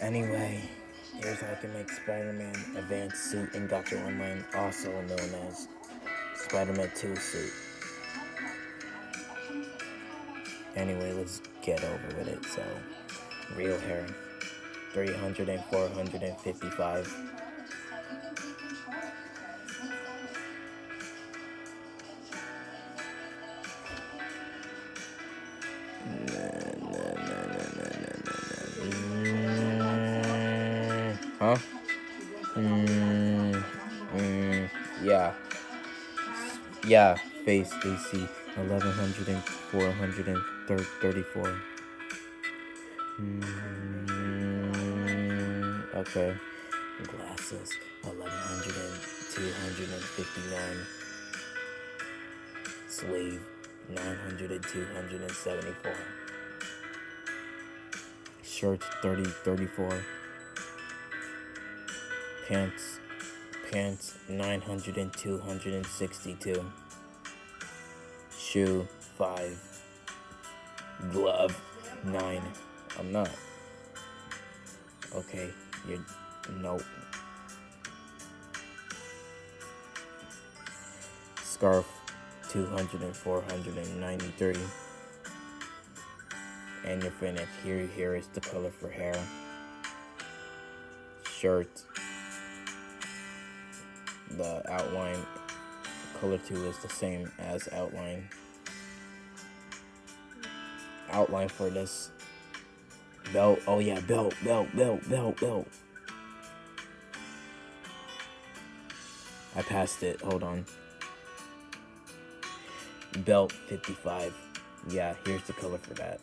Anyway, here's how I can make Spider-Man Advanced Suit in Gacha Online, also known as Spider-Man 2 Suit. Anyway, let's get over with it. So, real hair, 300 and 455. Huh? Yeah. Yeah, face AC 1100 and 434. Okay. Glasses 1100 and 259. Sleeve 900 and 274. Shirt 34. Pants 900 and 262. Shoe 5. Glove 9. I'm not. Okay, you're nope. Scarf 200 and 493. And you're finished. Here is the color for hair. Shirt, the outline color 2 is the same as outline for this. Belt, oh yeah, belt. I passed it, hold on. Belt 55. Yeah, here's the color for that.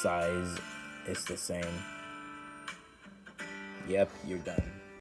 Size is the same. Yep, you're done.